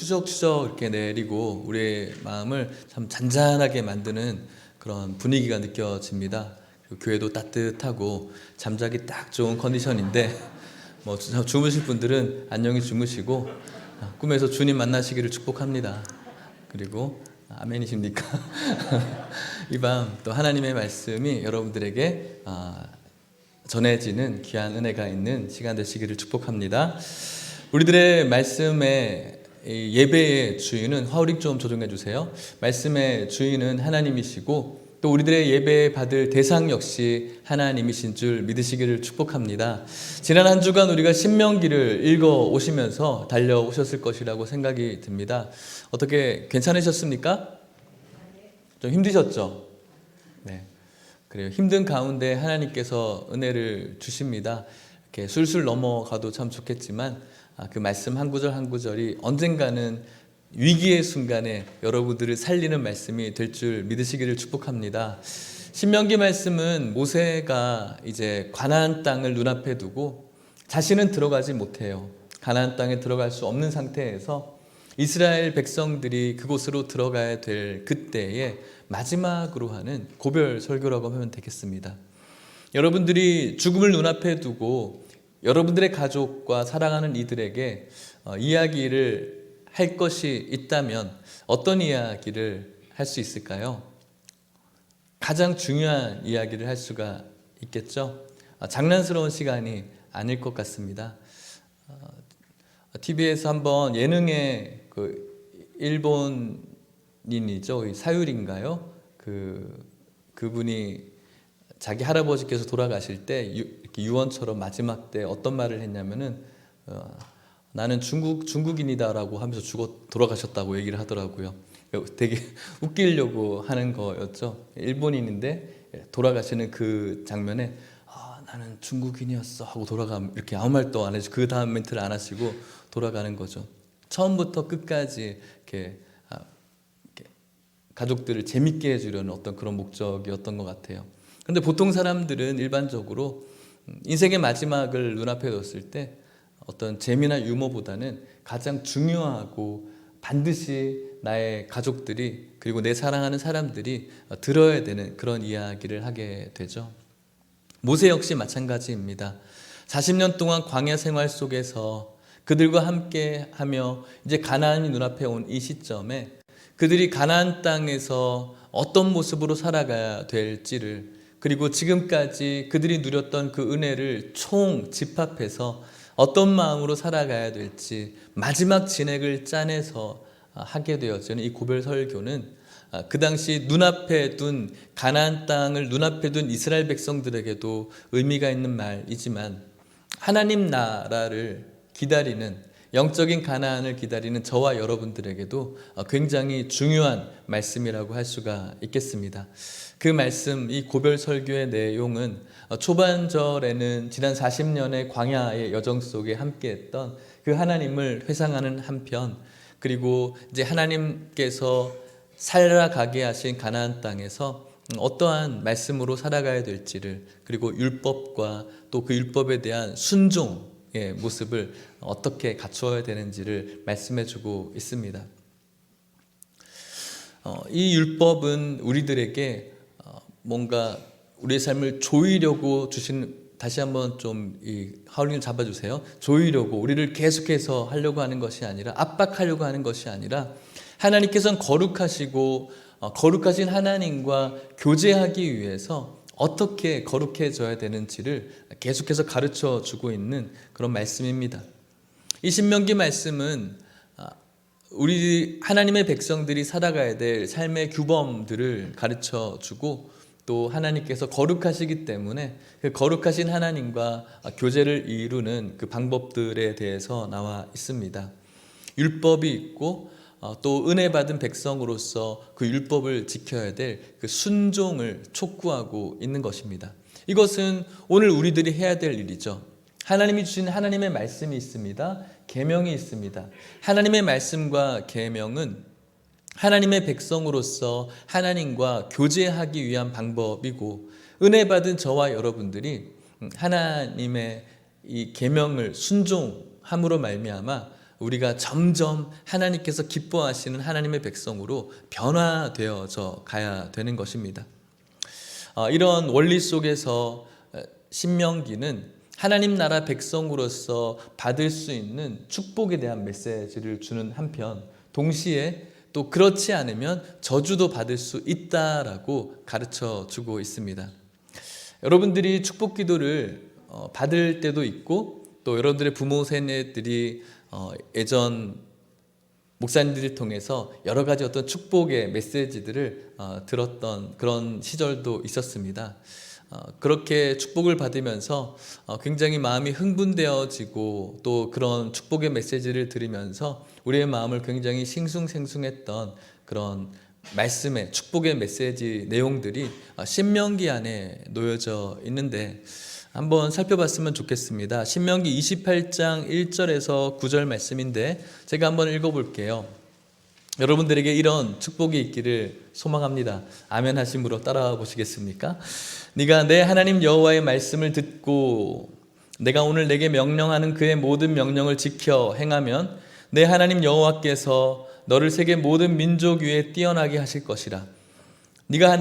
추적추적 이렇게 내리고 우리의 마음을 참 잔잔하게 만드는 그런 분위기가 느껴집니다. 교회도 따뜻하고 잠자기 딱 좋은 컨디션인데 뭐 주무실 분들은 안녕히 주무시고 꿈에서 주님 만나시기를 축복합니다. 그리고 아멘이십니까? 이 밤 또 하나님의 말씀이 여러분들에게 전해지는 귀한 은혜가 있는 시간 되시기를 축복합니다. 우리들의 말씀의 예배의 주인은 화우릭 좀 조정해 주세요. 말씀의 주인은 하나님이시고 또 우리들의 예배 받을 대상 역시 하나님이신 줄 믿으시기를 축복합니다. 지난 한 주간 우리가 신명기를 읽어 오시면서 달려오셨을 것이라고 생각이 듭니다. 어떻게 괜찮으셨습니까? 좀 힘드셨죠? 네. 그래요. 힘든 가운데 하나님께서 은혜를 주십니다. 이렇게 술술 넘어가도 참 좋겠지만 그 말씀 한 구절 한 구절이 언젠가는 위기의 순간에 여러분들을 살리는 말씀이 될 줄 믿으시기를 축복합니다. 신명기 말씀은 모세가 이제 가나안 땅을 눈앞에 두고 자신은 들어가지 못해요. 가나안 땅에 들어갈 수 없는 상태에서 이스라엘 백성들이 그곳으로 들어가야 될 그때에 마지막으로 하는 고별 설교라고 하면 되겠습니다. 여러분들이 죽음을 눈앞에 두고 여러분들의 가족과 사랑하는 이들에게 이야기를 할 것이 있다면 어떤 이야기를 할 수 있을까요? 가장 중요한 이야기를 할 수가 있겠죠. 장난스러운 시간이 아닐 것 같습니다. TV에서 한번 예능에 일본인이죠, 사유리인가요? 그분이 자기 할아버지께서 돌아가실 때 이렇게 유언처럼 마지막 때 어떤 말을 했냐면은 나는 중국인이다라고 하면서 돌아가셨다고 얘기를 하더라고요. 되게 웃기려고 하는 거였죠. 일본인인데 돌아가시는 그 장면에 나는 중국인이었어 하고 이렇게 아무 말도 안 해서 그 다음 멘트를 안 하시고 돌아가는 거죠. 처음부터 끝까지 이렇게 가족들을 재밌게 해주려는 어떤 그런 목적이었던 것 같아요. 근데 보통 사람들은 일반적으로 인생의 마지막을 눈앞에 뒀을 때 어떤 재미나 유머보다는 가장 중요하고 반드시 나의 가족들이 그리고 내 사랑하는 사람들이 들어야 되는 그런 이야기를 하게 되죠. 모세 역시 마찬가지입니다. 40년 동안 광야 생활 속에서 그들과 함께 하며 이제 가나안이 눈앞에 온 이 시점에 그들이 가나안 땅에서 어떤 모습으로 살아가야 될지를 그리고 지금까지 그들이 누렸던 그 은혜를 총 집합해서 어떤 마음으로 살아가야 될지 마지막 진액을 짜내서 하게 되었죠. 이 고별 설교는 그 당시 눈앞에 둔 가나안 땅을 눈앞에 둔 이스라엘 백성들에게도 의미가 있는 말이지만 하나님 나라를 기다리는 영적인 가나안을 기다리는 저와 여러분들에게도 굉장히 중요한 말씀이라고 할 수가 있겠습니다. 그 말씀, 이 고별 설교의 내용은 초반절에는 지난 40년의 광야의 여정 속에 함께했던 그 하나님을 회상하는 한편, 그리고 이제 하나님께서 살아가게 하신 가나안 땅에서 어떠한 말씀으로 살아가야 될지를, 그리고 율법과 또 그 율법에 대한 순종의 모습을 어떻게 갖추어야 되는지를 말씀해주고 있습니다. 이 율법은 우리들에게 뭔가 우리의 삶을 조이려고 주신, 다시 한번 좀 이 하울링을 잡아주세요. 조이려고, 우리를 계속해서 하려고 하는 것이 아니라, 압박하려고 하는 것이 아니라, 하나님께서는 거룩하시고 거룩하신 하나님과 교제하기 위해서 어떻게 거룩해져야 되는지를 계속해서 가르쳐 주고 있는 그런 말씀입니다. 이 신명기 말씀은 우리 하나님의 백성들이 살아가야 될 삶의 규범들을 가르쳐 주고, 또 하나님께서 거룩하시기 때문에 그 거룩하신 하나님과 교제를 이루는 그 방법들에 대해서 나와 있습니다. 율법이 있고 또 은혜 받은 백성으로서 그 율법을 지켜야 될 그 순종을 촉구하고 있는 것입니다. 이것은 오늘 우리들이 해야 될 일이죠. 하나님이 주신 하나님의 말씀이 있습니다. 계명이 있습니다. 하나님의 말씀과 계명은 하나님의 백성으로서 하나님과 교제하기 위한 방법이고, 은혜 받은 저와 여러분들이 하나님의 이 계명을 순종함으로 말미암아 우리가 점점 하나님께서 기뻐하시는 하나님의 백성으로 변화되어져 가야 되는 것입니다. 이런 원리 속에서 신명기는 하나님 나라 백성으로서 받을 수 있는 축복에 대한 메시지를 주는 한편, 동시에 또 그렇지 않으면 저주도 받을 수 있다라고 가르쳐 주고 있습니다. 여러분들이 축복 기도를 받을 때도 있고, 또 여러분들의 부모 세대들이 예전 목사님들을 통해서 여러 가지 어떤 축복의 메시지들을 들었던 그런 시절도 있었습니다. 그렇게 축복을 받으면서 굉장히 마음이 흥분되어지고, 또 그런 축복의 메시지를 들으면서 우리의 마음을 굉장히 싱숭생숭했던 그런 말씀의 축복의 메시지 내용들이 신명기 안에 놓여져 있는데, 한번 살펴봤으면 좋겠습니다. 신명기 28장 1절에서 9절 말씀인데 제가 한번 읽어볼게요. 여러분들에게 이런 축복이 있기를 소망합니다. 아멘 하심으로 따라와 보시겠습니까? 네가 내 하나님 여호와의 말씀을 듣고 내가 오늘 내게 명령하는 그의 모든 명령을 지켜 행하면 내 하나님 여호와께서 너를 세계 모든 민족 위에 뛰어나게 하실 것이라. 네가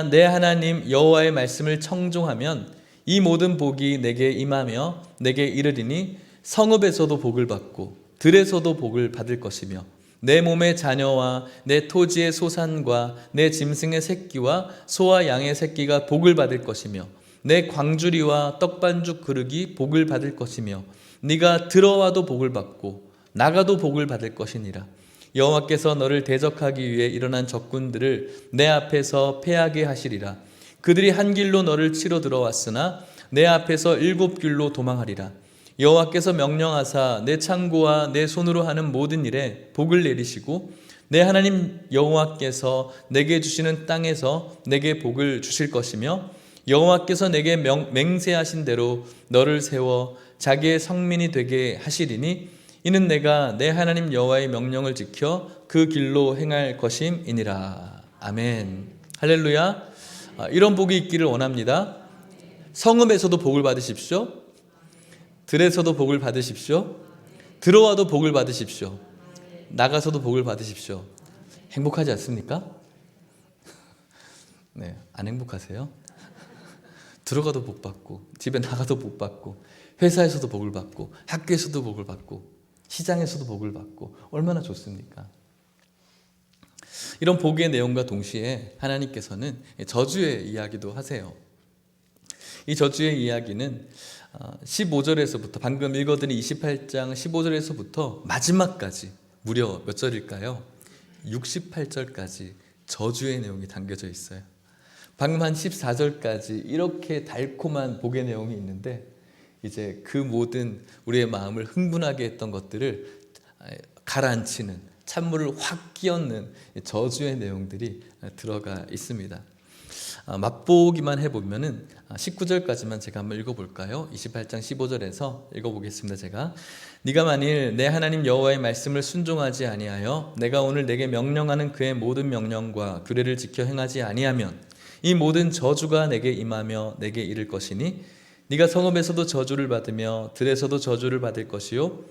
내 하나님 여호와의 말씀을 청종하면 이 모든 복이 내게 임하며 내게 이르리니 성읍에서도 복을 받고 들에서도 복을 받을 것이며 내 몸의 자녀와 내 토지의 소산과 내 짐승의 새끼와 소와 양의 새끼가 복을 받을 것이며 내 광주리와 떡반죽 그릇이 복을 받을 것이며 네가 들어와도 복을 받고 나가도 복을 받을 것이니라. 여호와께서 너를 대적하기 위해 일어난 적군들을 내 앞에서 패하게 하시리라. 그들이 한 길로 너를 치러 들어왔으나 내 앞에서 7길로 도망하리라. 여호와께서 명령하사 내 창고와 내 손으로 하는 모든 일에 복을 내리시고 내 하나님 여호와께서 내게 주시는 땅에서 내게 복을 주실 것이며 여호와께서 내게 맹세하신 대로 너를 세워 자기의 성민이 되게 하시리니 이는 내가 내 하나님 여호와의 명령을 지켜 그 길로 행할 것임이니라. 아멘. 할렐루야. 이런 복이 있기를 원합니다. 성읍에서도 복을 받으십시오. 들에서도 복을 받으십시오. 들어와도 복을 받으십시오. 나가서도 복을 받으십시오. 행복하지 않습니까? 네, 안 행복하세요? 들어가도 복 받고, 집에 나가도 복 받고, 회사에서도 복을 받고, 학교에서도 복을 받고, 시장에서도 복을 받고, 얼마나 좋습니까? 이런 복의 내용과 동시에 하나님께서는 저주의 이야기도 하세요. 이 저주의 이야기는 15절에서부터 방금 읽어드린 28장 15절에서부터 마지막까지 무려 몇 절일까요? 68절까지 저주의 내용이 담겨져 있어요. 방금 한 14절까지 이렇게 달콤한 복의 내용이 있는데, 이제 그 모든 우리의 마음을 흥분하게 했던 것들을 가라앉히는, 찬물을 확 끼얹는 저주의 내용들이 들어가 있습니다. 맛보기만 해보면은 19절까지만 제가 한번 읽어볼까요? 28장 15절에서 읽어보겠습니다. 제가 네가 만일 내 하나님 여호와의 말씀을 순종하지 아니하여 내가 오늘 내게 명령하는 그의 모든 명령과 규례를 지켜 행하지 아니하면 이 모든 저주가 내게 임하며 내게 이를 것이니 네가 성읍에서도 저주를 받으며 들에서도 저주를 받을 것이요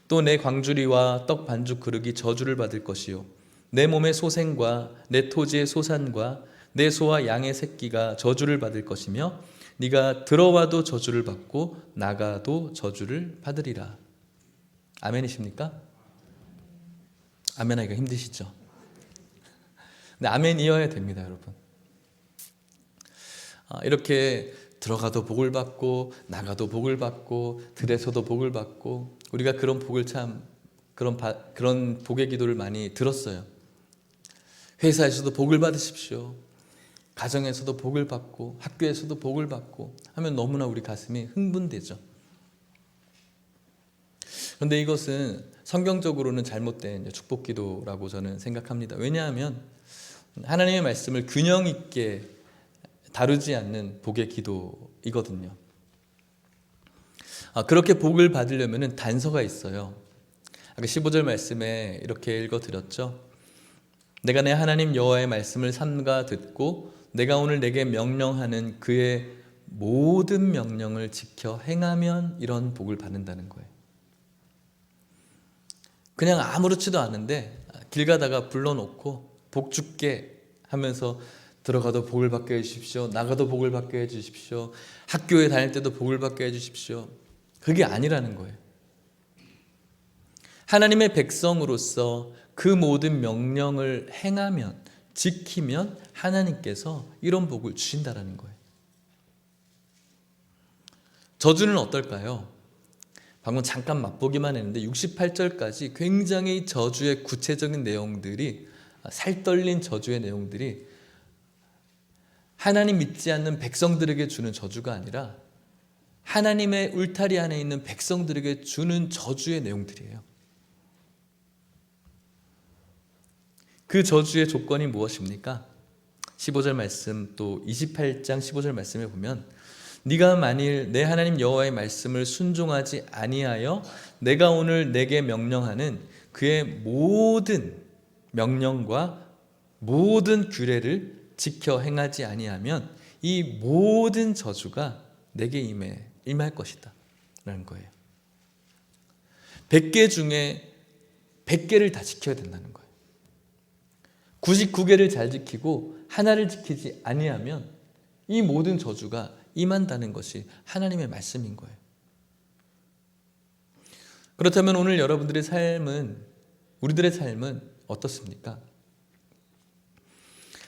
또 내 광주리와 떡 반죽 그릇이 저주를 받을 것이요 내 몸의 소생과 내 토지의 소산과 내 소와 양의 새끼가 저주를 받을 것이며 네가 들어와도 저주를 받고 나가도 저주를 받으리라. 아멘이십니까? 아멘하기가 힘드시죠? 근데 아멘이어야 됩니다, 여러분. 이렇게 들어가도 복을 받고 나가도 복을 받고 들에서도 복을 받고, 우리가 그런 복을 참 그런 복의 기도를 많이 들었어요. 회사에서도 복을 받으십시오. 가정에서도 복을 받고 학교에서도 복을 받고 하면 너무나 우리 가슴이 흥분되죠. 그런데 이것은 성경적으로는 잘못된 축복 기도라고 저는 생각합니다. 왜냐하면 하나님의 말씀을 균형 있게 다루지 않는 복의 기도이거든요. 그렇게 복을 받으려면 단서가 있어요. 아까 15절 말씀에 이렇게 읽어드렸죠. 내가 내 하나님 여호와의 말씀을 삼가 듣고 내가 오늘 내게 명령하는 그의 모든 명령을 지켜 행하면 이런 복을 받는다는 거예요. 그냥 아무렇지도 않은데 길 가다가 불러놓고 복 줄게 하면서 들어가도 복을 받게 해주십시오. 나가도 복을 받게 해주십시오. 학교에 다닐 때도 복을 받게 해주십시오. 그게 아니라는 거예요. 하나님의 백성으로서 그 모든 명령을 행하면, 지키면 하나님께서 이런 복을 주신다는 거예요. 저주는 어떨까요? 방금 잠깐 맛보기만 했는데 68절까지 굉장히 저주의 구체적인 내용들이, 살떨린 저주의 내용들이 하나님 믿지 않는 백성들에게 주는 저주가 아니라 하나님의 울타리 안에 있는 백성들에게 주는 저주의 내용들이에요. 그 저주의 조건이 무엇입니까? 15절 말씀, 또 28장 15절 말씀에 보면 네가 만일 내 하나님 여호와의 말씀을 순종하지 아니하여 내가 오늘 내게 명령하는 그의 모든 명령과 모든 규례를 지켜 행하지 아니하면 이 모든 저주가 내게 임할 것이다 라는 거예요. 100개 중에 100개를 다 지켜야 된다는 거예요. 99개를 잘 지키고 하나를 지키지 아니하면 이 모든 저주가 임한다는 것이 하나님의 말씀인 거예요. 그렇다면 오늘 여러분들의 삶은, 우리들의 삶은 어떻습니까?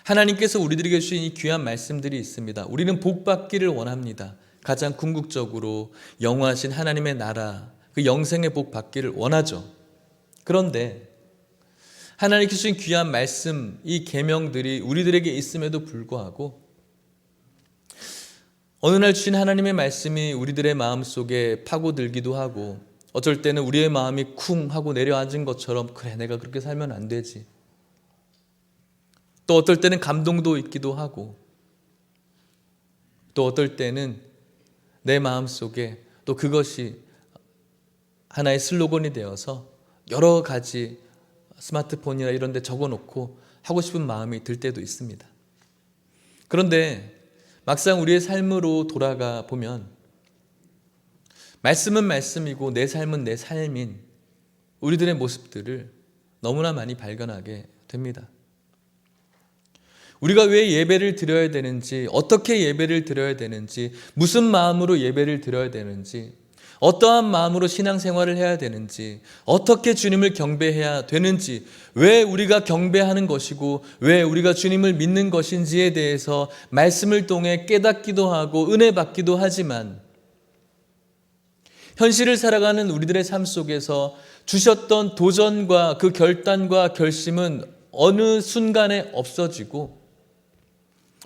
하나님께서 우리들에게 주신 이 귀한 말씀들이 있습니다. 우리는 복 받기를 원합니다. 가장 궁극적으로 영원하신 하나님의 나라, 그 영생의 복 받기를 원하죠. 그런데 하나님께서 주신 귀한 말씀, 이 계명들이 우리들에게 있음에도 불구하고 어느 날 주신 하나님의 말씀이 우리들의 마음속에 파고들기도 하고, 어쩔 때는 우리의 마음이 쿵 하고 내려앉은 것처럼 그래 내가 그렇게 살면 안 되지, 또 어떨 때는 감동도 있기도 하고, 또 어떨 때는 내 마음속에 또 그것이 하나의 슬로건이 되어서 여러 가지 스마트폰이나 이런 데 적어놓고 하고 싶은 마음이 들 때도 있습니다. 그런데 막상 우리의 삶으로 돌아가 보면 말씀은 말씀이고 내 삶은 내 삶인 우리들의 모습들을 너무나 많이 발견하게 됩니다. 우리가 왜 예배를 드려야 되는지, 어떻게 예배를 드려야 되는지, 무슨 마음으로 예배를 드려야 되는지, 어떠한 마음으로 신앙생활을 해야 되는지, 어떻게 주님을 경배해야 되는지, 왜 우리가 경배하는 것이고 왜 우리가 주님을 믿는 것인지에 대해서 말씀을 통해 깨닫기도 하고 은혜 받기도 하지만, 현실을 살아가는 우리들의 삶 속에서 주셨던 도전과 그 결단과 결심은 어느 순간에 없어지고,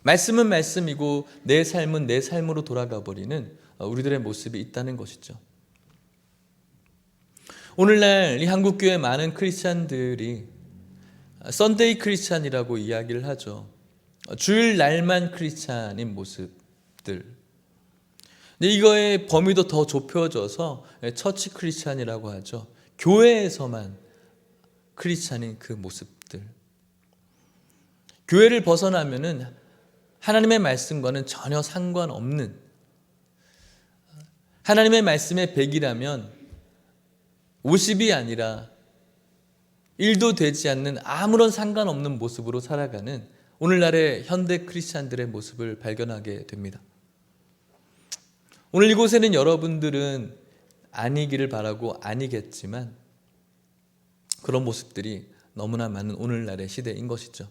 말씀은 말씀이고 내 삶은 내 삶으로 돌아가 버리는 우리들의 모습이 있다는 것이죠. 오늘날 이 한국교회 많은 크리스찬들이 썬데이 크리스찬이라고 이야기를 하죠. 주일날만 크리스찬인 모습들. 근데 이거의 범위도 더 좁혀져서 처치 크리스찬이라고 하죠. 교회에서만 크리스찬인 그 모습들. 교회를 벗어나면은 하나님의 말씀과는 전혀 상관없는, 하나님의 말씀의 100이라면 50이 아니라 1도 되지 않는 아무런 상관없는 모습으로 살아가는 오늘날의 현대 크리스찬들의 모습을 발견하게 됩니다. 오늘 이곳에는 여러분들은 아니기를 바라고 아니겠지만 그런 모습들이 너무나 많은 오늘날의 시대인 것이죠.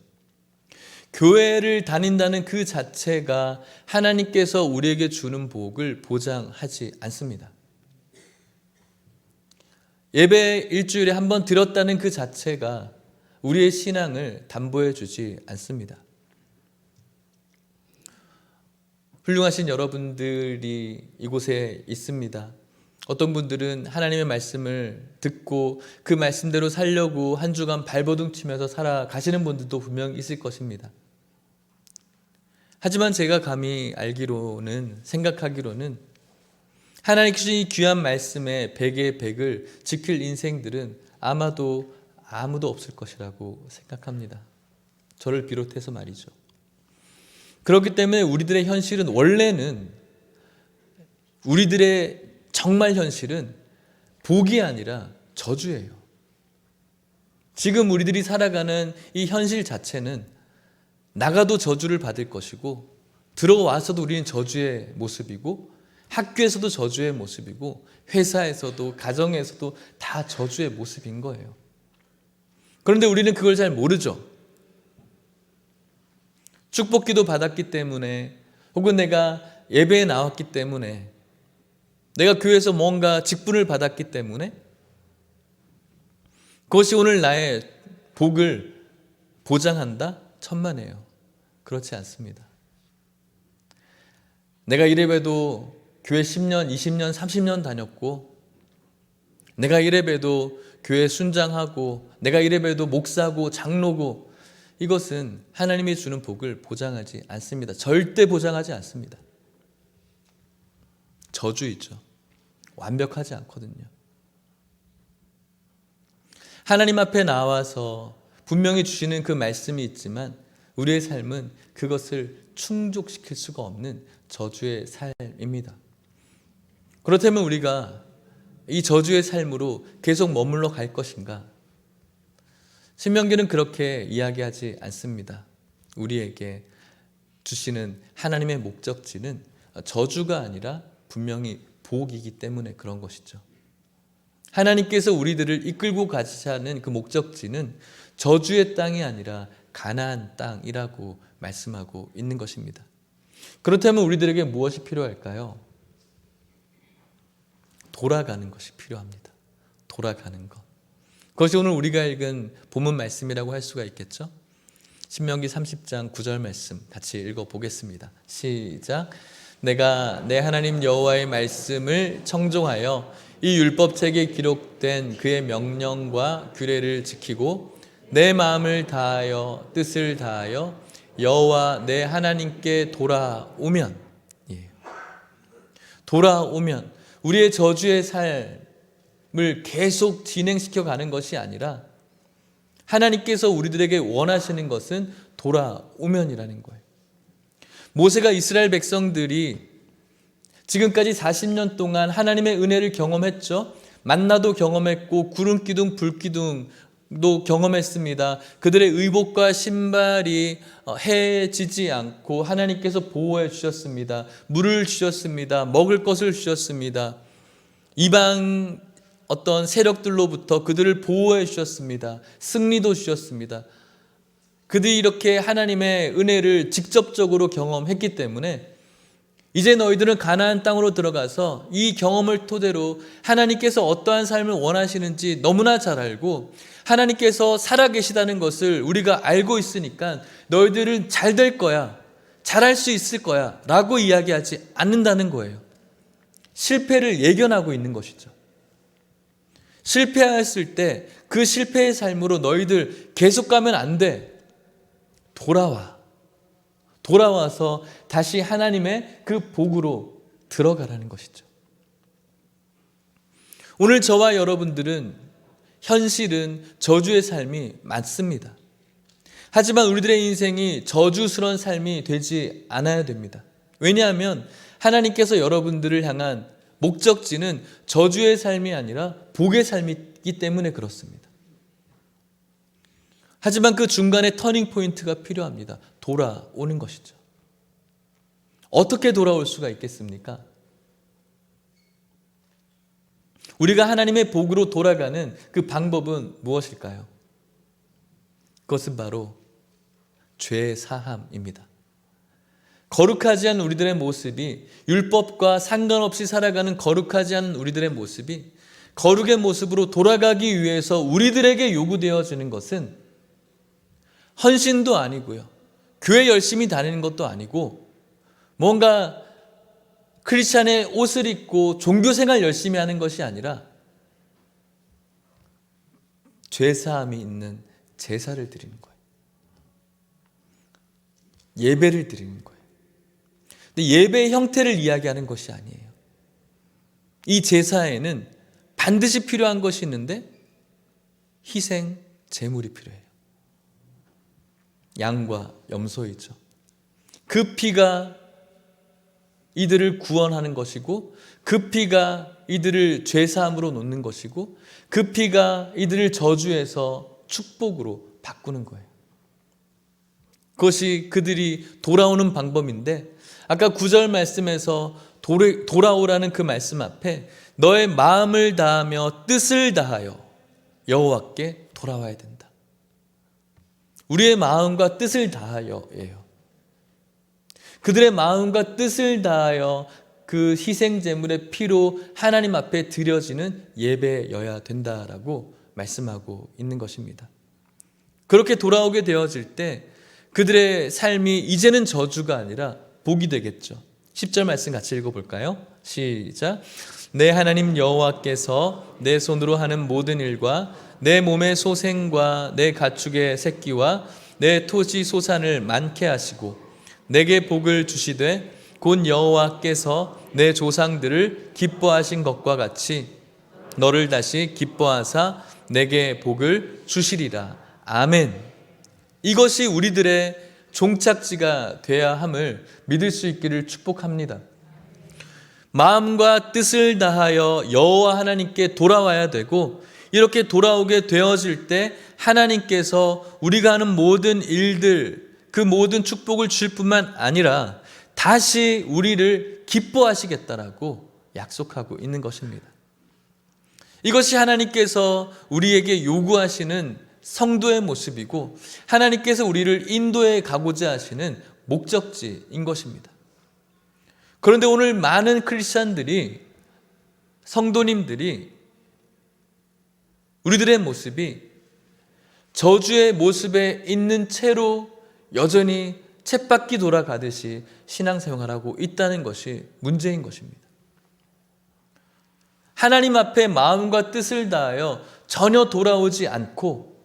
교회를 다닌다는 그 자체가 하나님께서 우리에게 주는 복을 보장하지 않습니다. 예배 일주일에 한 번 드렸다는 그 자체가 우리의 신앙을 담보해 주지 않습니다. 훌륭하신 여러분들이 이곳에 있습니다. 어떤 분들은 하나님의 말씀을 듣고 그 말씀대로 살려고 한 주간 발버둥 치면서 살아가시는 분들도 분명 있을 것입니다. 하지만 제가 감히 알기로는, 생각하기로는 하나님께서 주신 이 귀한 말씀의 100의 100을 지킬 인생들은 아마도 아무도 없을 것이라고 생각합니다. 저를 비롯해서 말이죠. 그렇기 때문에 우리들의 현실은, 원래는 우리들의 정말 현실은 복이 아니라 저주예요. 지금 우리들이 살아가는 이 현실 자체는 나가도 저주를 받을 것이고, 들어와서도 우리는 저주의 모습이고, 학교에서도 저주의 모습이고, 회사에서도 가정에서도 다 저주의 모습인 거예요. 그런데 우리는 그걸 잘 모르죠. 축복기도 받았기 때문에, 혹은 내가 예배에 나왔기 때문에, 내가 교회에서 뭔가 직분을 받았기 때문에 그것이 오늘 나의 복을 보장한다? 천만에요. 그렇지 않습니다. 내가 이래봬도 교회 10년, 20년, 30년 다녔고, 내가 이래봬도 교회 순장하고, 내가 이래봬도 목사고 장로고, 이것은 하나님이 주는 복을 보장하지 않습니다. 절대 보장하지 않습니다. 저주이죠. 완벽하지 않거든요. 하나님 앞에 나와서 분명히 주시는 그 말씀이 있지만 우리의 삶은 그것을 충족시킬 수가 없는 저주의 삶입니다. 그렇다면 우리가 이 저주의 삶으로 계속 머물러 갈 것인가? 신명기는 그렇게 이야기하지 않습니다. 우리에게 주시는 하나님의 목적지는 저주가 아니라 분명히 복이기 때문에 그런 것이죠. 하나님께서 우리들을 이끌고 가시자는 그 목적지는 저주의 땅이 아니라 가나안 땅이라고 말씀하고 있는 것입니다. 그렇다면 우리들에게 무엇이 필요할까요? 돌아가는 것이 필요합니다. 돌아가는 것. 그것이 오늘 우리가 읽은 본문 말씀이라고 할 수가 있겠죠? 신명기 30장 9절 말씀 같이 읽어보겠습니다. 시작. 내가 내 하나님 여호와의 말씀을 청종하여 이 율법책에 기록된 그의 명령과 규례를 지키고 내 마음을 다하여 뜻을 다하여 여호와 내 하나님께 돌아오면, 돌아오면 우리의 저주의 삶을 계속 진행시켜 가는 것이 아니라 하나님께서 우리들에게 원하시는 것은 돌아오면이라는 거예요. 모세가 이스라엘 백성들이 지금까지 40년 동안 하나님의 은혜를 경험했죠. 만나도 경험했고 구름 기둥 불 기둥도 경험했습니다. 그들의 의복과 신발이 해지지 않고 하나님께서 보호해 주셨습니다. 물을 주셨습니다. 먹을 것을 주셨습니다. 이방 어떤 세력들로부터 그들을 보호해 주셨습니다. 승리도 주셨습니다. 그들이 이렇게 하나님의 은혜를 직접적으로 경험했기 때문에 이제 너희들은 가나안 땅으로 들어가서 이 경험을 토대로 하나님께서 어떠한 삶을 원하시는지 너무나 잘 알고 하나님께서 살아계시다는 것을 우리가 알고 있으니까 너희들은 잘 될 거야, 잘할 수 있을 거야 라고 이야기하지 않는다는 거예요. 실패를 예견하고 있는 것이죠. 실패했을 때 그 실패의 삶으로 너희들 계속 가면 안 돼. 돌아와서 다시 하나님의 그 복으로 들어가라는 것이죠. 오늘 저와 여러분들은 현실은 저주의 삶이 많습니다. 하지만 우리들의 인생이 저주스러운 삶이 되지 않아야 됩니다. 왜냐하면 하나님께서 여러분들을 향한 목적지는 저주의 삶이 아니라 복의 삶이기 때문에 그렇습니다. 하지만 그 중간에 터닝 포인트가 필요합니다. 돌아오는 것이죠. 어떻게 돌아올 수가 있겠습니까? 우리가 하나님의 복으로 돌아가는 그 방법은 무엇일까요? 그것은 바로 죄 사함입니다. 거룩하지 않은 우리들의 모습이, 율법과 상관없이 살아가는 거룩하지 않은 우리들의 모습이 거룩의 모습으로 돌아가기 위해서 우리들에게 요구되어지는 것은 헌신도 아니고요, 교회 열심히 다니는 것도 아니고, 뭔가 크리스찬의 옷을 입고 종교생활 열심히 하는 것이 아니라 죄사함이 있는 제사를 드리는 거예요. 예배를 드리는 거예요. 근데 예배의 형태를 이야기하는 것이 아니에요. 이 제사에는 반드시 필요한 것이 있는데 희생 제물이 필요해요. 양과 염소이죠. 그 피가 이들을 구원하는 것이고, 그 피가 이들을 죄사함으로 놓는 것이고, 그 피가 이들을 저주에서 축복으로 바꾸는 거예요. 그것이 그들이 돌아오는 방법인데, 아까 9절 말씀에서 돌아오라는 그 말씀 앞에 너의 마음을 다하며 뜻을 다하여 여호와께 돌아와야 된다. 우리의 마음과 뜻을 다하여예요. 그들의 마음과 뜻을 다하여 그 희생 제물의 피로 하나님 앞에 드려지는 예배여야 된다라고 말씀하고 있는 것입니다. 그렇게 돌아오게 되어질 때 그들의 삶이 이제는 저주가 아니라 복이 되겠죠. 10절 말씀 같이 읽어볼까요? 시작. 내 하나님 여호와께서 내 손으로 하는 모든 일과 내 몸의 소생과 내 가축의 새끼와 내 토지 소산을 많게 하시고 내게 복을 주시되 곧 여호와께서 내 조상들을 기뻐하신 것과 같이 너를 다시 기뻐하사 내게 복을 주시리라. 아멘. 이것이 우리들의 종착지가 되어야 함을 믿을 수 있기를 축복합니다. 마음과 뜻을 다하여 여호와 하나님께 돌아와야 되고, 이렇게 돌아오게 되어질 때 하나님께서 우리가 하는 모든 일들, 그 모든 축복을 주실 뿐만 아니라 다시 우리를 기뻐하시겠다라고 약속하고 있는 것입니다. 이것이 하나님께서 우리에게 요구하시는 성도의 모습이고, 하나님께서 우리를 인도해 가고자 하시는 목적지인 것입니다. 그런데 오늘 많은 크리스찬들이, 성도님들이, 우리들의 모습이 저주의 모습에 있는 채로 여전히 쳇바퀴 돌아가듯이 신앙생활하고 있다는 것이 문제인 것입니다. 하나님 앞에 마음과 뜻을 다하여 전혀 돌아오지 않고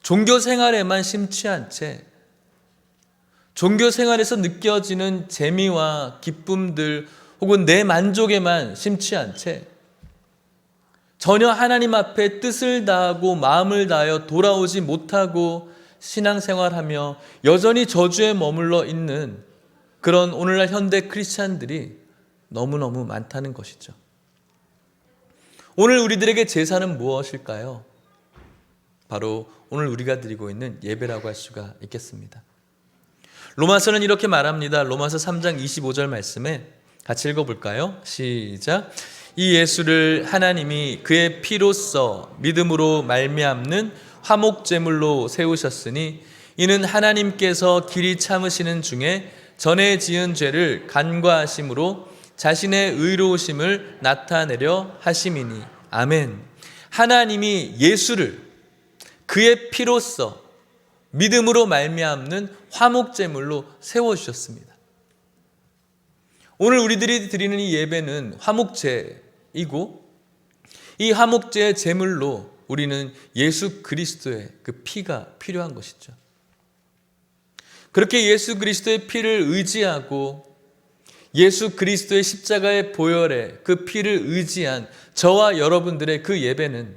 종교 생활에만 심취한 채, 종교 생활에서 느껴지는 재미와 기쁨들 혹은 내 만족에만 심취한 채 전혀 하나님 앞에 뜻을 다하고 마음을 다하여 돌아오지 못하고 신앙생활하며 여전히 저주에 머물러 있는 그런 오늘날 현대 크리스찬들이 너무너무 많다는 것이죠. 오늘 우리들에게 제사는 무엇일까요? 바로 오늘 우리가 드리고 있는 예배라고 할 수가 있겠습니다. 로마서는 이렇게 말합니다. 로마서 3장 25절 말씀에 같이 읽어볼까요? 시작. 이 예수를 하나님이 그의 피로써 믿음으로 말미암는 화목제물로 세우셨으니 이는 하나님께서 길이 참으시는 중에 전에 지은 죄를 간과하심으로 자신의 의로우심을 나타내려 하심이니. 아멘. 하나님이 예수를 그의 피로써 믿음으로 말미암는 화목제물로 세워주셨습니다. 오늘 우리들이 드리는 이 예배는 화목제이고, 이 화목제의 제물로 우리는 예수 그리스도의 그 피가 필요한 것이죠. 그렇게 예수 그리스도의 피를 의지하고 예수 그리스도의 십자가의 보혈에 그 피를 의지한 저와 여러분들의 그 예배는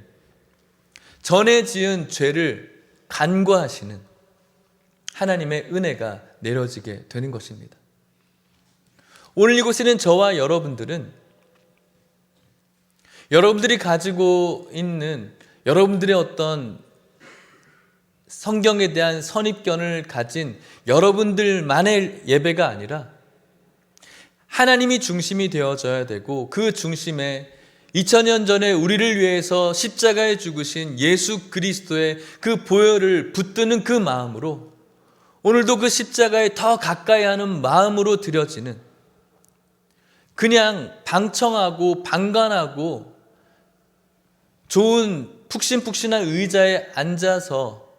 전에 지은 죄를 간과하시는 하나님의 은혜가 내려지게 되는 것입니다. 오늘 이곳에는 저와 여러분들이 가지고 있는 여러분들의 어떤 성경에 대한 선입견을 가진 여러분들만의 예배가 아니라 하나님이 중심이 되어져야 되고, 그 중심에 2000년 전에 우리를 위해서 십자가에 죽으신 예수 그리스도의 그 보혈을 붙드는 그 마음으로 오늘도 그 십자가에 더 가까이 하는 마음으로 드려지는, 그냥 방청하고 방관하고 좋은 푹신푹신한 의자에 앉아서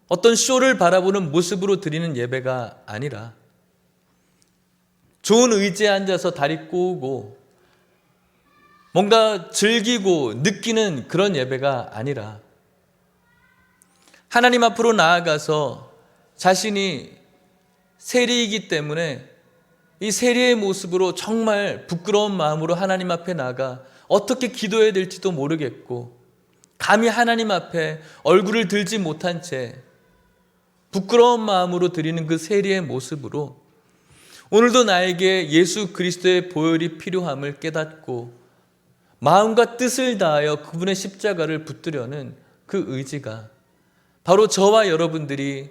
어떤 쇼를 바라보는 모습으로 드리는 예배가 아니라, 좋은 의자에 앉아서 다리 꼬우고 뭔가 즐기고 느끼는 그런 예배가 아니라, 하나님 앞으로 나아가서 자신이 세리이기 때문에 이 세리의 모습으로 정말 부끄러운 마음으로 하나님 앞에 나가 어떻게 기도해야 될지도 모르겠고, 감히 하나님 앞에 얼굴을 들지 못한 채 부끄러운 마음으로 드리는 그 세리의 모습으로 오늘도 나에게 예수 그리스도의 보혈이 필요함을 깨닫고 마음과 뜻을 다하여 그분의 십자가를 붙들려는 그 의지가 바로 저와 여러분들이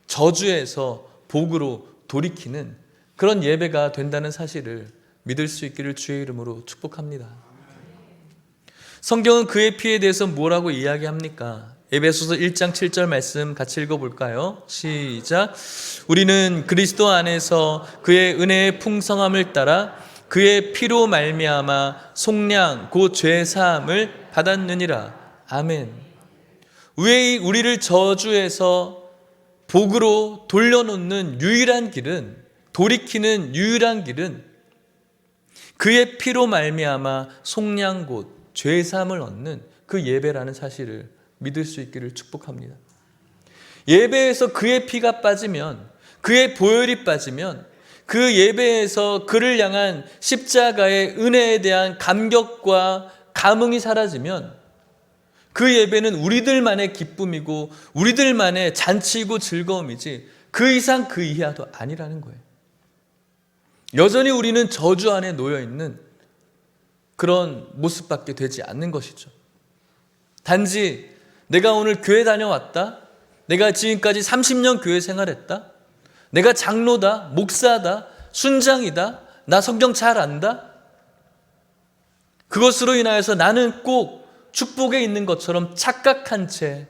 저주에서 복으로 돌이키는 그런 예배가 된다는 사실을 믿을 수 있기를 주의 이름으로 축복합니다. 성경은 그의 피에 대해서 뭐라고 이야기합니까? 에베소서 1장 7절 말씀 같이 읽어볼까요? 시작. 우리는 그리스도 안에서 그의 은혜의 풍성함을 따라 그의 피로 말미암아 속량 곧 죄 사함을 받았느니라. 아멘. 우리를 저주에서 복으로 돌려놓는 유일한 길은, 돌이키는 유일한 길은 그의 피로 말미암아 속량 곧 죄 사함을 얻는 그 예배라는 사실을 믿을 수 있기를 축복합니다. 예배에서 그의 피가 빠지면, 그의 보혈이 빠지면, 그 예배에서 그를 향한 십자가의 은혜에 대한 감격과 감흥이 사라지면 그 예배는 우리들만의 기쁨이고 우리들만의 잔치이고 즐거움이지 그 이상 그 이하도 아니라는 거예요. 여전히 우리는 저주 안에 놓여있는 그런 모습밖에 되지 않는 것이죠. 단지 내가 오늘 교회 다녀왔다, 내가 지금까지 30년 교회 생활했다, 내가 장로다, 목사다, 순장이다, 나 성경 잘 안다, 그것으로 인하여서 나는 꼭 축복에 있는 것처럼 착각한 채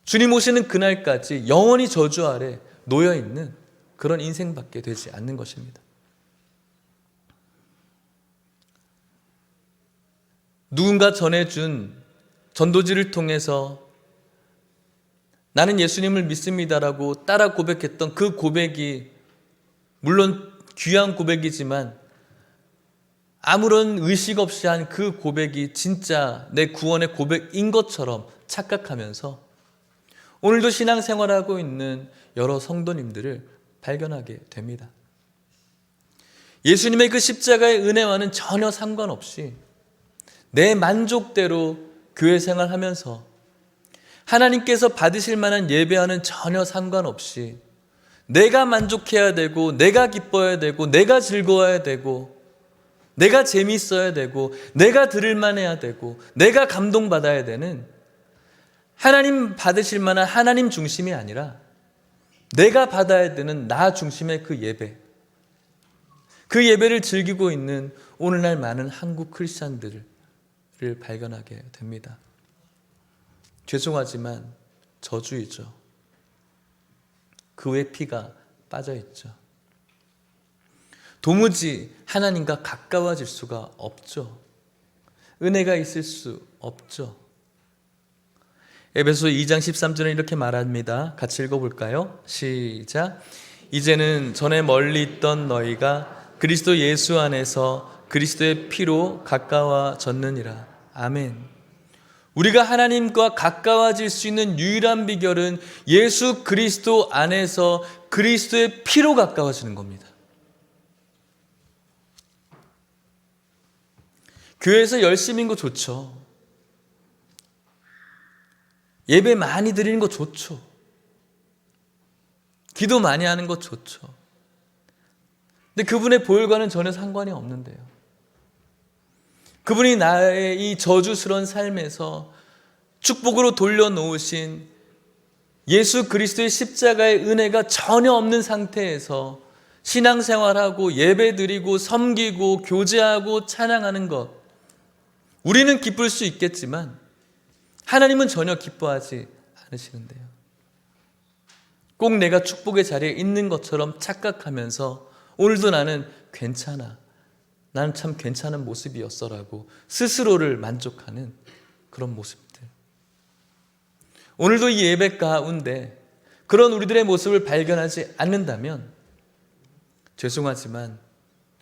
주님 오시는 그날까지 영원히 저주 아래 놓여있는 그런 인생밖에 되지 않는 것입니다. 누군가 전해준 전도지를 통해서 나는 예수님을 믿습니다라고 따라 고백했던 그 고백이 물론 귀한 고백이지만 아무런 의식 없이 한 그 고백이 진짜 내 구원의 고백인 것처럼 착각하면서 오늘도 신앙생활하고 있는 여러 성도님들을 발견하게 됩니다. 예수님의 그 십자가의 은혜와는 전혀 상관없이 내 만족대로 교회 생활하면서 하나님께서 받으실 만한 예배와는 전혀 상관없이 내가 만족해야 되고 내가 기뻐야 되고 내가 즐거워야 되고 내가 재미있어야 되고 내가 들을 만해야 되고 내가 감동받아야 되는 하나님 받으실 만한 하나님 중심이 아니라 내가 받아야 되는 나 중심의 그 예배, 그 예배를 즐기고 있는 오늘날 많은 한국 크리스찬들을 발견하게 됩니다. 죄송하지만 저주이죠. 그의 피가 빠져있죠. 도무지 하나님과 가까워질 수가 없죠. 은혜가 있을 수 없죠. 에베소 2장 13절은 이렇게 말합니다. 같이 읽어볼까요? 시작. 이제는 전에 멀리 있던 너희가 그리스도 예수 안에서 그리스도의 피로 가까워졌느니라. 아멘. 우리가 하나님과 가까워질 수 있는 유일한 비결은 예수 그리스도 안에서 그리스도의 피로 가까워지는 겁니다. 교회에서 열심히 있는 거 좋죠. 예배 많이 드리는 거 좋죠. 기도 많이 하는 거 좋죠. 근데 그분의 보혈과는 전혀 상관이 없는데요. 그분이 나의 이 저주스러운 삶에서 축복으로 돌려놓으신 예수 그리스도의 십자가의 은혜가 전혀 없는 상태에서 신앙생활하고 예배드리고 섬기고 교제하고 찬양하는 것, 우리는 기쁠 수 있겠지만 하나님은 전혀 기뻐하지 않으시는데요. 꼭 내가 축복의 자리에 있는 것처럼 착각하면서 오늘도 나는 괜찮아, 나는 참 괜찮은 모습이었어라고 스스로를 만족하는 그런 모습들. 오늘도 이 예배 가운데 그런 우리들의 모습을 발견하지 않는다면 죄송하지만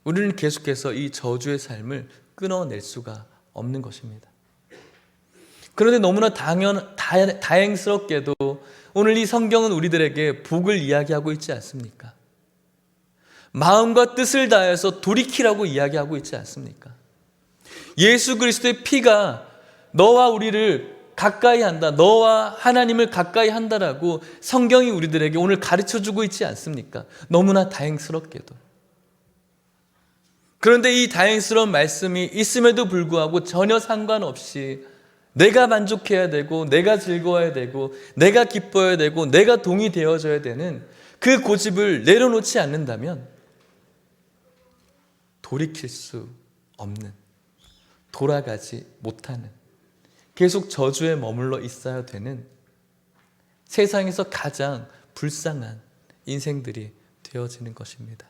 우리는 계속해서 이 저주의 삶을 끊어낼 수가 없는 것입니다. 그런데 너무나 다행스럽게도 오늘 이 성경은 우리들에게 복을 이야기하고 있지 않습니까? 마음과 뜻을 다해서 돌이키라고 이야기하고 있지 않습니까? 예수 그리스도의 피가 너와 우리를 가까이 한다, 너와 하나님을 가까이 한다라고 성경이 우리들에게 오늘 가르쳐주고 있지 않습니까? 너무나 다행스럽게도. 그런데 이 다행스러운 말씀이 있음에도 불구하고 전혀 상관없이 내가 만족해야 되고 내가 즐거워야 되고 내가 기뻐야 되고 내가 동이 되어져야 되는 그 고집을 내려놓지 않는다면 돌이킬 수 없는, 돌아가지 못하는, 계속 저주에 머물러 있어야 되는 세상에서 가장 불쌍한 인생들이 되어지는 것입니다.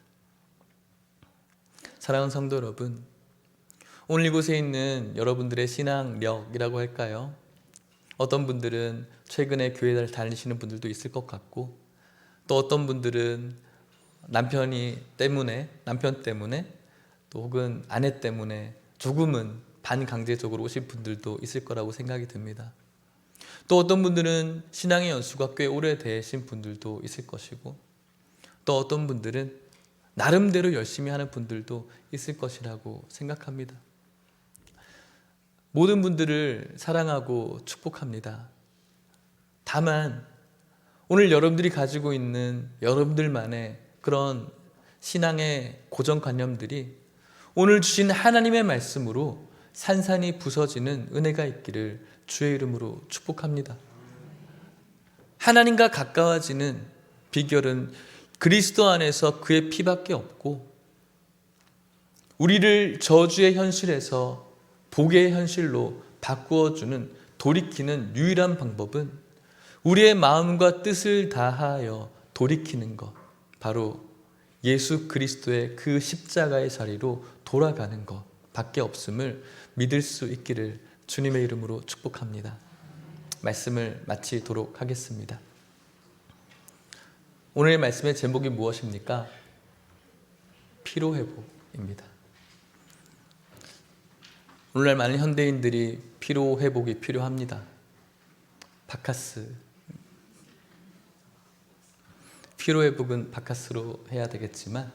사랑하는 성도 여러분, 오늘 이곳에 있는 여러분들의 신앙력이라고 할까요? 어떤 분들은 최근에 교회를 다니시는 분들도 있을 것 같고, 또 어떤 분들은 남편 때문에 또 혹은 아내 때문에 조금은 반강제적으로 오신 분들도 있을 거라고 생각이 듭니다. 또 어떤 분들은 신앙의 연수가 꽤 오래되신 분들도 있을 것이고, 또 어떤 분들은 나름대로 열심히 하는 분들도 있을 것이라고 생각합니다. 모든 분들을 사랑하고 축복합니다. 다만 오늘 여러분들이 가지고 있는 여러분들만의 그런 신앙의 고정관념들이 오늘 주신 하나님의 말씀으로 산산이 부서지는 은혜가 있기를 주의 이름으로 축복합니다. 하나님과 가까워지는 비결은 그리스도 안에서 그의 피밖에 없고, 우리를 저주의 현실에서 복의 현실로 바꾸어주는, 돌이키는 유일한 방법은 우리의 마음과 뜻을 다하여 돌이키는 것, 바로 예수 그리스도의 그 십자가의 자리로 돌아가는 것 밖에 없음을 믿을 수 있기를 주님의 이름으로 축복합니다. 말씀을 마치도록 하겠습니다. 오늘의 말씀의 제목이 무엇입니까? 피로회복입니다. 오늘날 많은 현대인들이 피로회복이 필요합니다. 바카스. 피로회복은 바카스로 해야 되겠지만,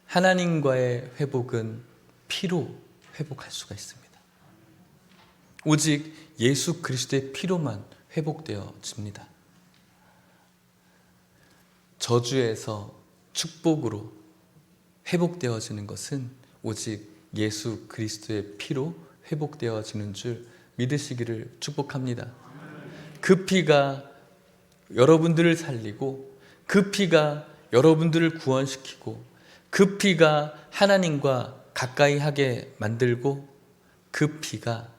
하나님과의 회복은 피로 회복할 수가 있습니다. 오직 예수 그리스도의 피로만 회복되어집니다. 저주에서 축복으로 회복되어지는 것은 오직 예수 그리스도의 피로 회복되어지는 줄 믿으시기를 축복합니다. 그 피가 여러분들을 살리고, 그 피가 여러분들을 구원시키고, 그 피가 하나님과 가까이 하게 만들고, 그 피가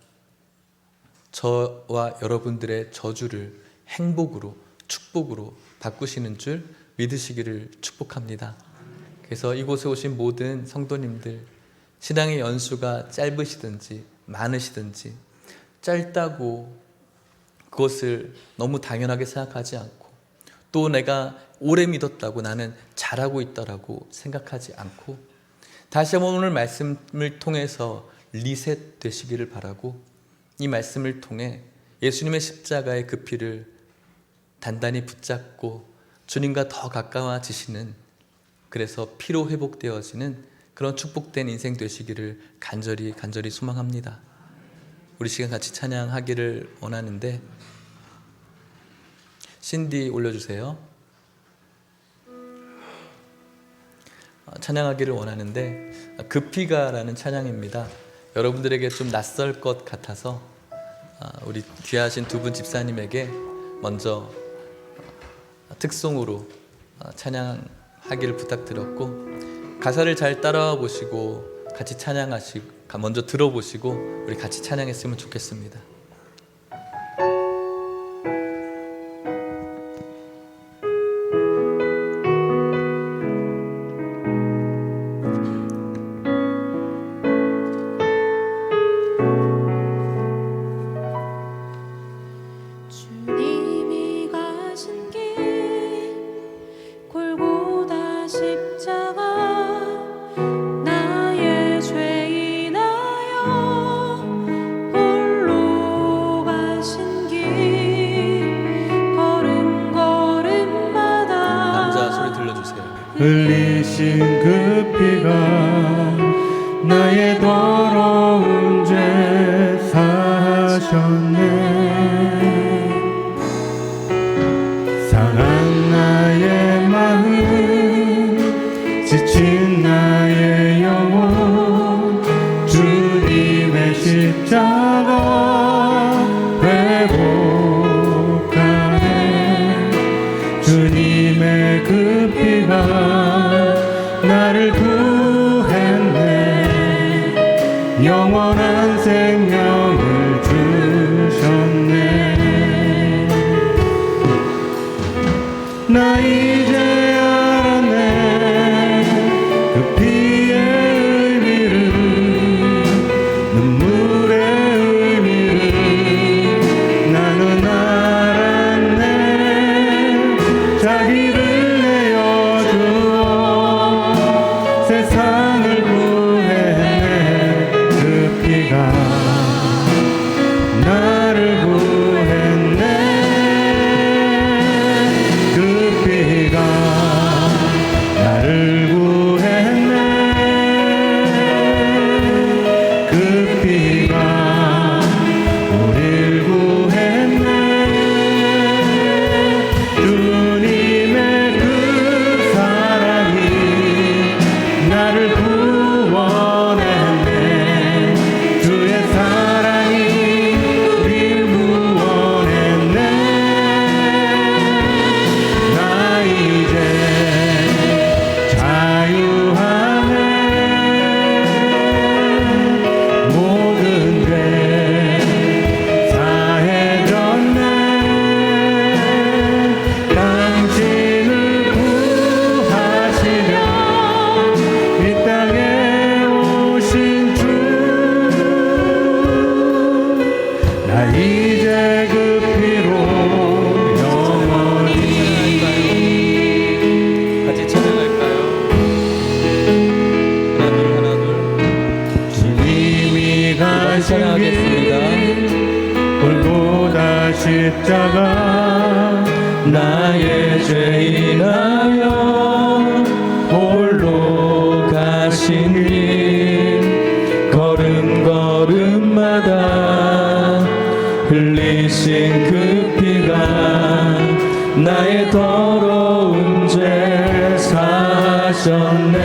저와 여러분들의 저주를 행복으로, 축복으로 바꾸시는 줄 믿으시기를 축복합니다. 그래서 이곳에 오신 모든 성도님들, 신앙의 연수가 짧으시든지 많으시든지, 짧다고 그것을 너무 당연하게 생각하지 않고, 또 내가 오래 믿었다고 나는 잘하고 있다라고 생각하지 않고, 다시 한번 오늘 말씀을 통해서 리셋 되시기를 바라고, 이 말씀을 통해 예수님의 십자가의 그 피를 단단히 붙잡고 주님과 더 가까워지시는, 그래서 피로 회복되어지는 그런 축복된 인생 되시기를 간절히 소망합니다. 우리 시간 같이 찬양하기를 원하는데, 신디 올려주세요. 찬양하기를 원하는데, 그 피가라는 찬양입니다. 여러분들에게 좀 낯설 것 같아서 우리 귀하신 두 분 집사님에게 먼저 특송으로 찬양하기를 부탁드렸고, 가사를 잘 따라와 보시고 같이 찬양하시고, 먼저 들어보시고 우리 같이 찬양했으면 좋겠습니다. 주님이 가신 길 골고다 십자가, 나의 죄 인하여 홀로 가신 길, 걸음걸음마다 남자 소리 들려주세요. 흘리신 그 피가 나의 더러운 죄 사하셨네. 상한 나의 마음, 지친 나의 영혼, 주님의 십자가 그 피가 나를 구했네. 영원한 생명을 주셨네. 나 이제 알았네. 그 피의 의미를, 눈물의 의미를 나는 알았네. 자기를 내어주어 세상을 구했네. 그 피가 나를 구했네. 그 피가 나를 구했네. 그 피가 우릴 구했네. 주님의 그 사랑이 나를 구원했네. 주의 사랑이 우릴 구원했네. 나 이제 자유하네. 모든 죄 사해졌네. 당신을 구하시려 이 땅에 오신 주. 나 이제 그 피로 영원히. 같이 찬양할까요? 하나 둘 하나 둘. 주님이 가신 찬양하겠습니다. 길 골고다 십자가 나의 죄 인하여 홀로 가신 길 걸음걸음마다 흘리신 그 피가 나의 더러운 죄 사하셨네.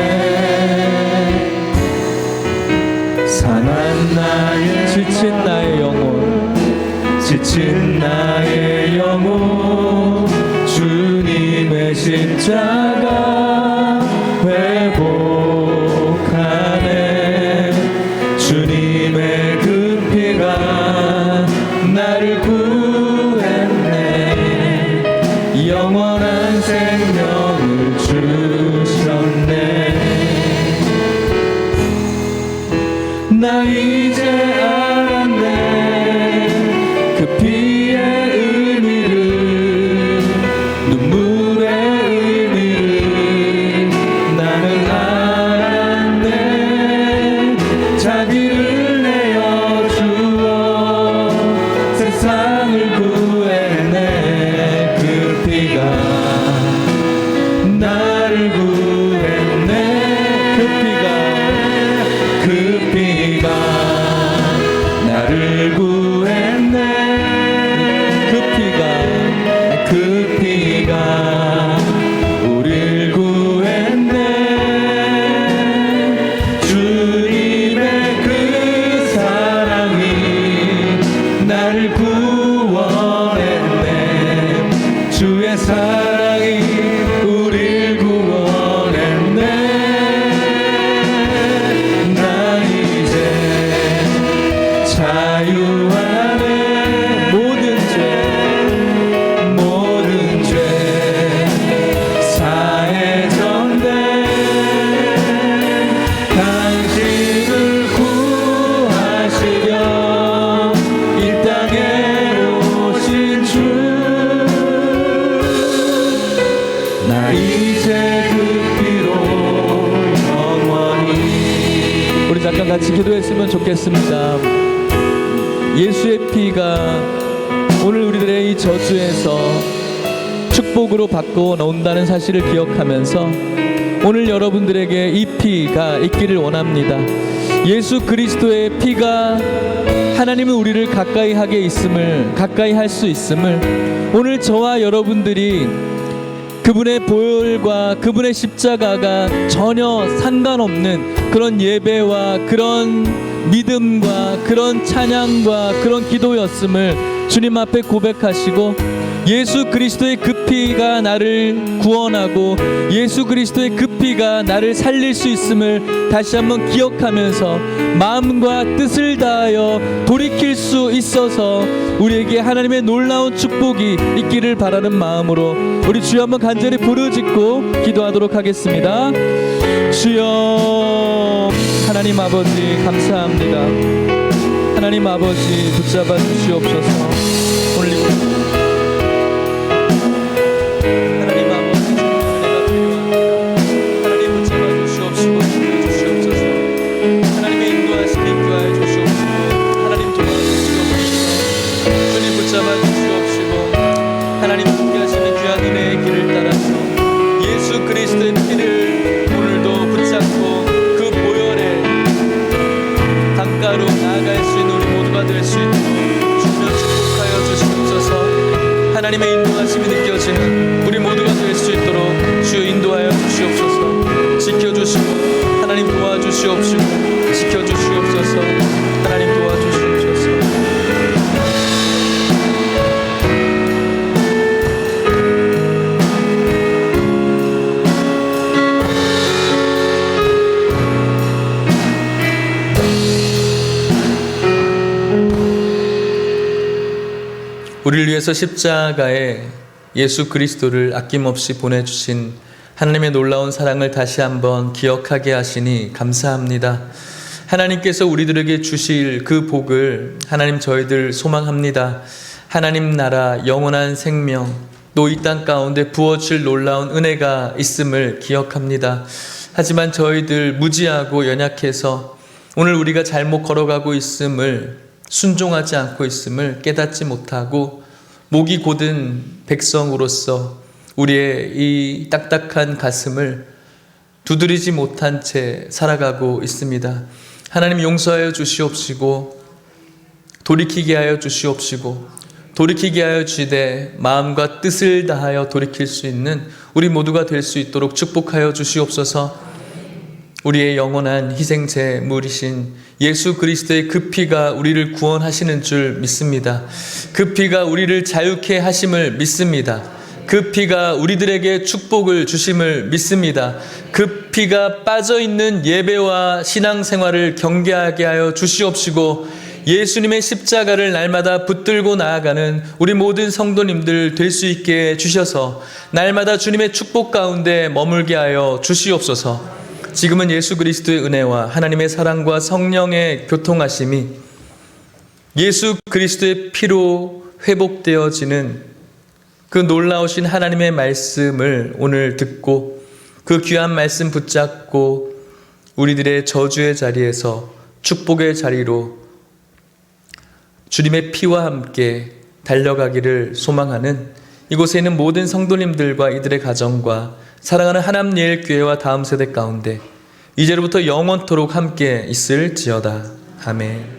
상한 나의 지친 나의 영혼 지친 나의 영혼 주님의 십자가 회복하네. 주님의 그 피가 나를 구했네. 영원한 생명을 주셨네. 나 이제 알았네. 그 피의 의미를, 눈물의 의미를 나는 알았네. 자기를 내어주어 세상을 구했네. 그 피가 나를 구했네. 그 피가 나를 구했네. 그 피가 우릴 구했네. 주님의 그 사랑이 나를 구원했네. 주의 사랑이 우릴 구원했네. 나 이제 자유하네. 모든 죄 사해졌네. 당신을 구하시려 이 땅에 오신 주. 나 이제 그 피로 영원히. 우리 잠깐 같이 기도했으면 좋겠습니다. 예수의 피가 오늘 우리들의 이 저주에서 축복으로 바꿔 놓는다는 사실을 기억하면서 오늘 여러분들에게 이 피가 있기를 원합니다. 예수 그리스도의 피가 하나님은 우리를 가까이 할 수 있음을 오늘 저와 여러분들이 그분의 보혈과 그분의 십자가가 전혀 상관없는 그런 예배와 그런 믿음과 그런 찬양과 그런 기도였음을 주님 앞에 고백하시고 예수 그리스도의 그 피가 나를 구원하고 예수 그리스도의 그 피가 나를 살릴 수 있음을 다시 한번 기억하면서 마음과 뜻을 다하여 돌이킬 수 있어서 우리에게 하나님의 놀라운 축복이 있기를 바라는 마음으로 우리 주여 한번 간절히 부르짖고 기도하도록 하겠습니다. 주여, 하나님 아버지 감사합니다. 하나님 아버지 붙잡아 주시옵소서. 오늘 하나님 아버지 은혜가 필요합니다. 하나님 붙잡아 주시옵시고 주시옵소서. 하나님의 인도하심에 인도하여 주시옵시고 하나님 도와주시옵소서. 주님 붙잡아 주시옵시고 하나님 함께하시는 귀한 은혜의 길을 따라서 예수 그리스도의 피를 오늘도 붙잡고 그 보혈의 강가로 나아갈 수 있는 우리 모두가 될 수 있도록 주여 축복하여 주시옵소서. 하나님의 인도하심이 느껴지는 우리 모두가 될 수 있도록 주여 인도하여 주시옵소서. 지켜주시고 하나님 도와주시옵시고 지켜주시옵소서. 하나님 도와주시옵소서. 우리를 위해서 십자가에 예수 그리스도를 아낌없이 보내주신 하나님의 놀라운 사랑을 다시 한번 기억하게 하시니 감사합니다. 하나님께서 우리들에게 주실 그 복을 하나님 저희들 소망합니다. 하나님 나라 영원한 생명 또 이 땅 가운데 부어질 놀라운 은혜가 있음을 기억합니다. 하지만 저희들 무지하고 연약해서 오늘 우리가 잘못 걸어가고 있음을 순종하지 않고 있음을 깨닫지 못하고 목이 곧은 백성으로서 우리의 이 딱딱한 가슴을 두드리지 못한 채 살아가고 있습니다. 하나님 용서하여 주시옵시고 돌이키게 하여 주시옵시고 돌이키게 하여 주시되 마음과 뜻을 다하여 돌이킬 수 있는 우리 모두가 될 수 있도록 축복하여 주시옵소서. 우리의 영원한 희생제물이신 예수 그리스도의 그 피가 우리를 구원하시는 줄 믿습니다. 그 피가 우리를 자유케 하심을 믿습니다. 그 피가 우리들에게 축복을 주심을 믿습니다. 그 피가 빠져있는 예배와 신앙생활을 경계하게 하여 주시옵시고 예수님의 십자가를 날마다 붙들고 나아가는 우리 모든 성도님들 될 수 있게 주셔서 날마다 주님의 축복 가운데 머물게 하여 주시옵소서. 지금은 예수 그리스도의 은혜와 하나님의 사랑과 성령의 교통하심이 예수 그리스도의 피로 회복되어지는 그 놀라우신 하나님의 말씀을 오늘 듣고 그 귀한 말씀 붙잡고 우리들의 저주의 자리에서 축복의 자리로 주님의 피와 함께 달려가기를 소망하는 이곳에 있는 모든 성도님들과 이들의 가정과 사랑하는 하남예일교회와 다음 세대 가운데 이제로부터 영원토록 함께 있을지어다. 아멘.